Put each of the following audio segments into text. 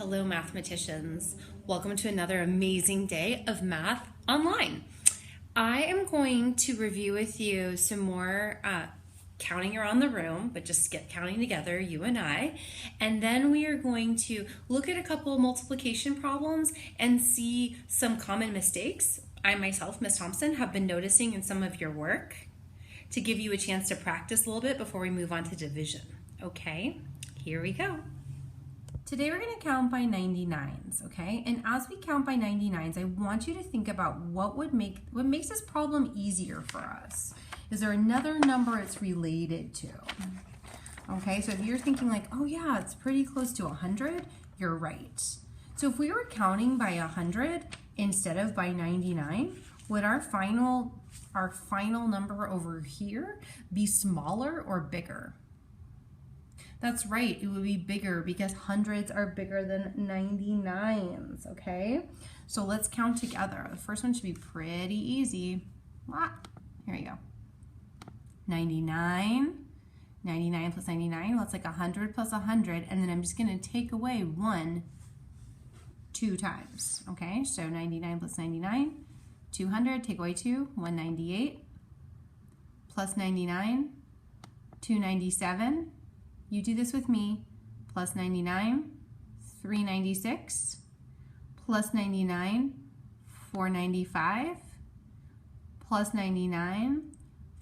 Hello, mathematicians. Welcome to another amazing day of math online. I am going to review with you some more counting around the room, but just get counting together, you and I. And then we are going to look at a couple of multiplication problems and see some common mistakes I myself, Ms. Thompson, have been noticing in some of your work to give you a chance to practice a little bit before we move on to division. Okay, here we go. Today we're going to count by 99s, okay? And as we count by 99s, I want you to think about what makes this problem easier for us. Is there another number it's related to? Okay, so if you're thinking like, oh yeah, it's pretty close to 100, you're right. So if we were counting by 100 instead of by 99, would our final number over here be smaller or bigger? That's right, it would be bigger because hundreds are bigger than 99s, okay? So let's count together. The first one should be pretty easy. Here we go. 99, 99 plus 99, well, it's like 100 plus 100, and then I'm just gonna take away 1 2 times, okay? So 99 plus 99, 200, take away 2, 198, plus 99, 297, you do this with me, plus 99, 396, plus 99, 495, plus 99,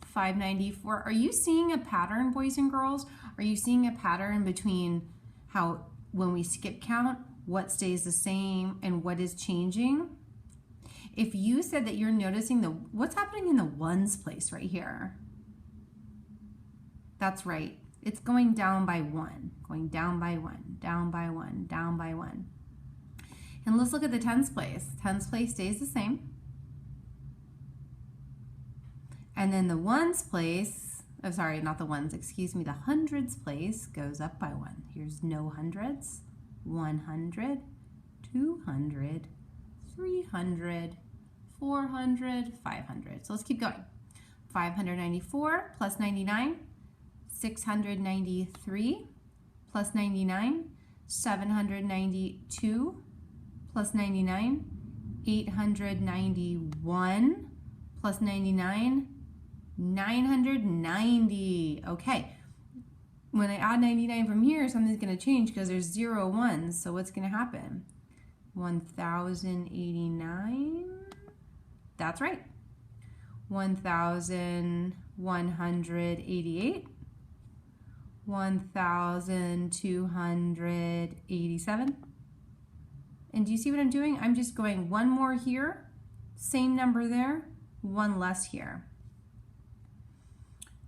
594. Are you seeing a pattern, boys and girls? Are you seeing a pattern between how when we skip count, what stays the same and what is changing? If you said that you're noticing what's happening in the ones place right here, that's right. It's going down by 1, going down by 1, down by 1, down by 1. And let's look at the tens place. Tens place stays the same. And then the ones place, oh sorry, not the ones, excuse me, the hundreds place goes up by 1. Here's no hundreds. 100, 200, 300, 400, 500. So let's keep going. 594 plus 99. 693 plus 99, 792 plus 99, 891 plus 99, 990. Okay, when I add 99 from here, something's going to change because there's 0 ones. So what's going to happen? 1089. That's right. 1188. 1287. And do you see what I'm doing? I'm just going one more here, same number there, one less here.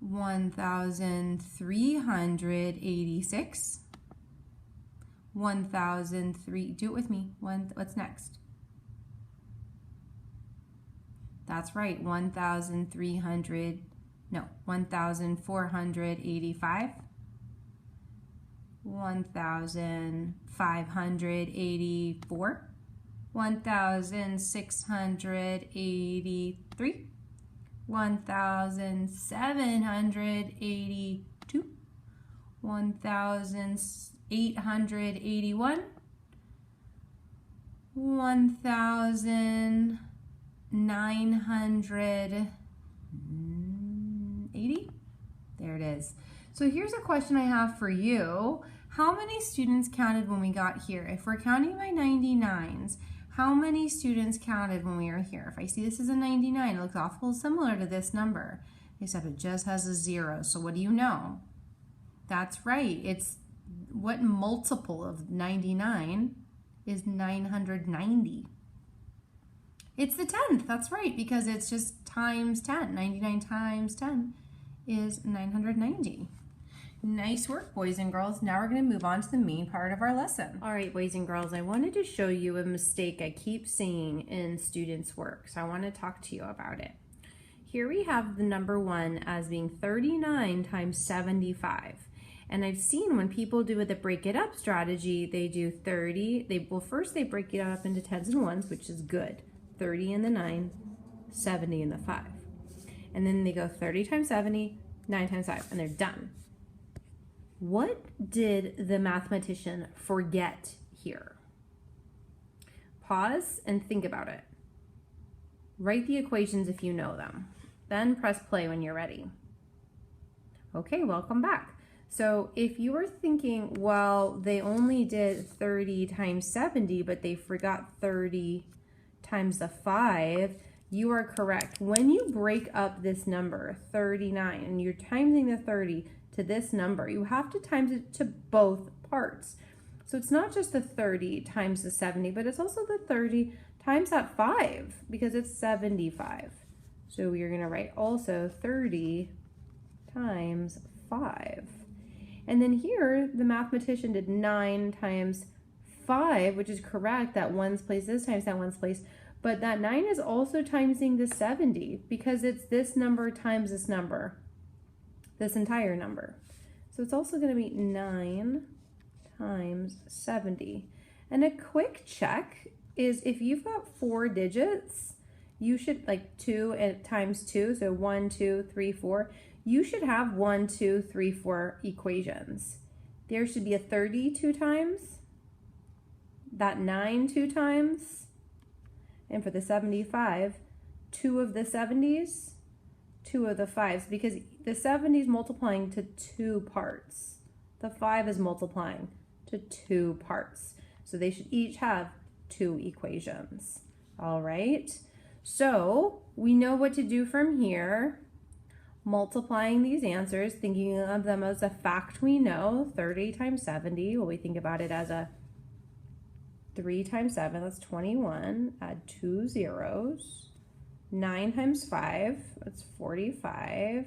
1386. 1003. Do it with me. What's next? That's right. 1485. 1584, 1683, 1782, 1881, 1980. There it is. So here's a question I have for you. How many students counted when we got here? If we're counting by 99s, how many students counted when we were here? If I see this as a 99, it looks awful similar to this number, except it just has a 0. So what do you know? That's right. It's what multiple of 99 is 990? It's the 10th. That's right, because it's just times 10. 99 times 10 is 990. Nice work, boys and girls. Now we're going to move on to the main part of our lesson. All right, boys and girls, I wanted to show you a mistake I keep seeing in students' work, so I want to talk to you about it. Here we have the number 1 as being 39 times 75. And I've seen when people do the break it up strategy, they do 30. First they break it up into tens and ones, which is good. 30 in the 9, 70 in the 5. And then they go 30 times 70, 9 times 5, and they're done. What did the mathematician forget here? pause and think about it. Write the equations if you know them. Then press play when you're ready. Okay, welcome back. So if you were thinking, well, they only did 30 times 70, but they forgot 30 times the 5, you are correct. When you break up this number, 39, and you're timesing the 30 to this number, you have to times it to both parts. So it's not just the 30 times the 70, but it's also the 30 times that 5, because it's 75. So you're going to write also 30 times 5. And then here, the mathematician did 9 times 5, which is correct, that ones place this times that ones place. But that 9 is also timesing the 70 because it's this number times this number, this entire number. So it's also going to be 9 times 70. And a quick check is if you've got 4 digits, you should, like 2 times 2, so 1, 2, 3, 4, you should have 1, 2, 3, 4 equations. There should be a 30 2 times, that 9 2 times, and for the 75, 2 of the 70s, 2 of the 5s, because the 70 is multiplying to 2 parts. The 5 is multiplying to 2 parts. So they should each have 2 equations. All right, so we know what to do from here. Multiplying these answers, thinking of them as a fact we know, 30 times 70, well, we think about it as a 3 times 7, that's 21, add 2 zeros. 9 times 5, that's 45.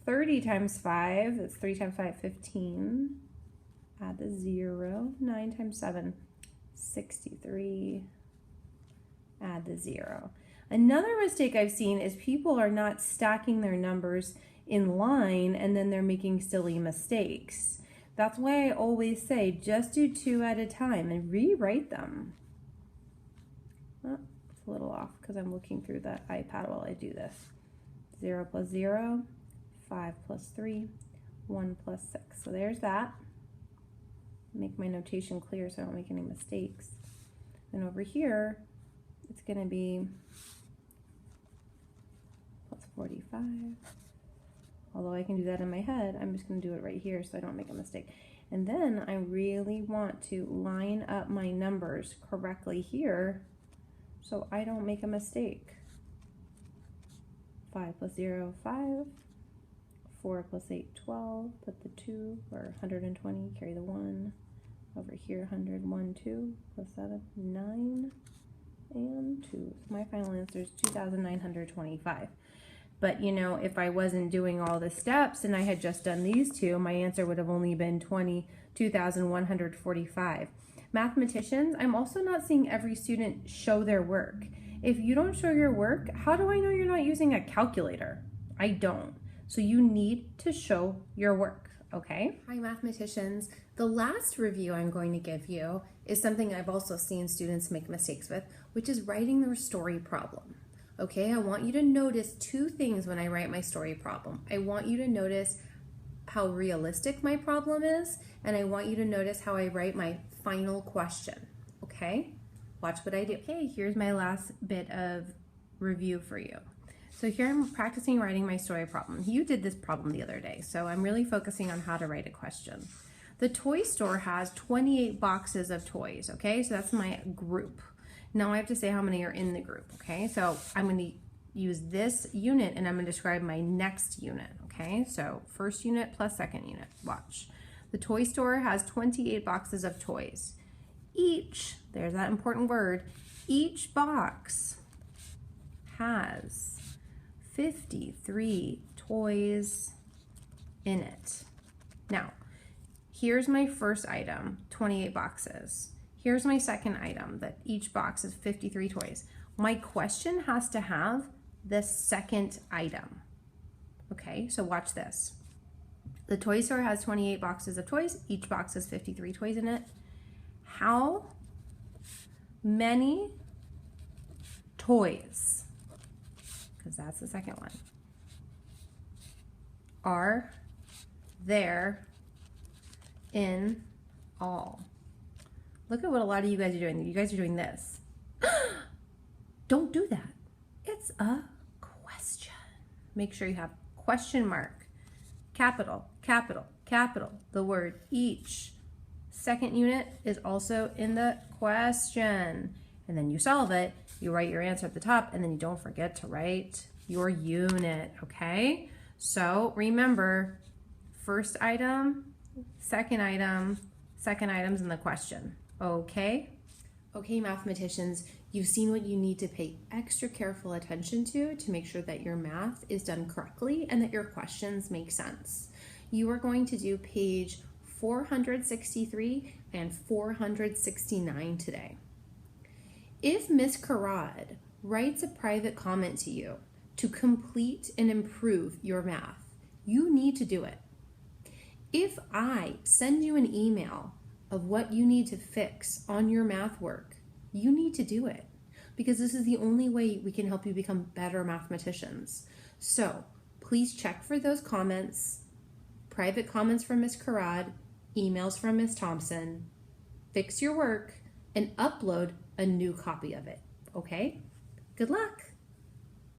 30 times 5, that's 3 times 5, 15. Add the 0. 9 times 7, 63. Add the 0. Another mistake I've seen is people are not stacking their numbers in line and then they're making silly mistakes. That's why I always say just do 2 at a time and rewrite them. Oh, it's a little off because I'm looking through the iPad while I do this. 0 plus 0, 5 plus 3, 1 plus 6. So there's that. Make my notation clear so I don't make any mistakes. And over here, it's going to be plus 45. Although I can do that in my head, I'm just going to do it right here so I don't make a mistake. And then I really want to line up my numbers correctly here so I don't make a mistake. 5 plus 0, 5. 4 plus 8, 12. Put the 2, or 120, carry the 1. Over here, 100, 1, 2, plus 7, 9, and 2. So my final answer is 2,925. But you know, if I wasn't doing all the steps and I had just done these two, my answer would have only been 22,145. Mathematicians, I'm also not seeing every student show their work. If you don't show your work, how do I know you're not using a calculator? I don't. So you need to show your work, okay? Hi, mathematicians. The last review I'm going to give you is something I've also seen students make mistakes with, which is writing their story problem. Okay, I want you to notice 2 things when I write my story problem. I want you to notice how realistic my problem is, and I want you to notice how I write my final question. Okay, watch what I do. Okay, here's my last bit of review for you. So here I'm practicing writing my story problem. You did this problem the other day, so I'm really focusing on how to write a question. The toy store has 28 boxes of toys, okay? So that's my group. Now I have to say how many are in the group, okay? So I'm going to use this unit and I'm going to describe my next unit, okay? So first unit plus second unit, watch. The toy store has 28 boxes of toys. Each, there's that important word, each box has 53 toys in it. Now, here's my first item, 28 boxes. Here's my second item, that each box is 53 toys. My question has to have the second item. Okay, so watch this. The toy store has 28 boxes of toys. Each box has 53 toys in it. How many toys, because that's the second one, are there in all? Look at what a lot of you guys are doing. You guys are doing this. Don't do that. It's a question. Make sure you have question mark, capital, capital, capital. The word each. Second unit is also in the question. And then you solve it. You write your answer at the top, and then you don't forget to write your unit, okay? So remember, first item, second item's in the question, okay? Okay, mathematicians, you've seen what you need to pay extra careful attention to make sure that your math is done correctly and that your questions make sense. You are going to do page 463 and 469 today. If Miss Karad writes a private comment to you to complete and improve your math, you need to do it. If I send you an email of what you need to fix on your math work, you need to do it because this is the only way we can help you become better mathematicians. So please check for those comments, private comments from Miss Karad, emails from Miss Thompson, fix your work, and upload a new copy of it, okay? Good luck.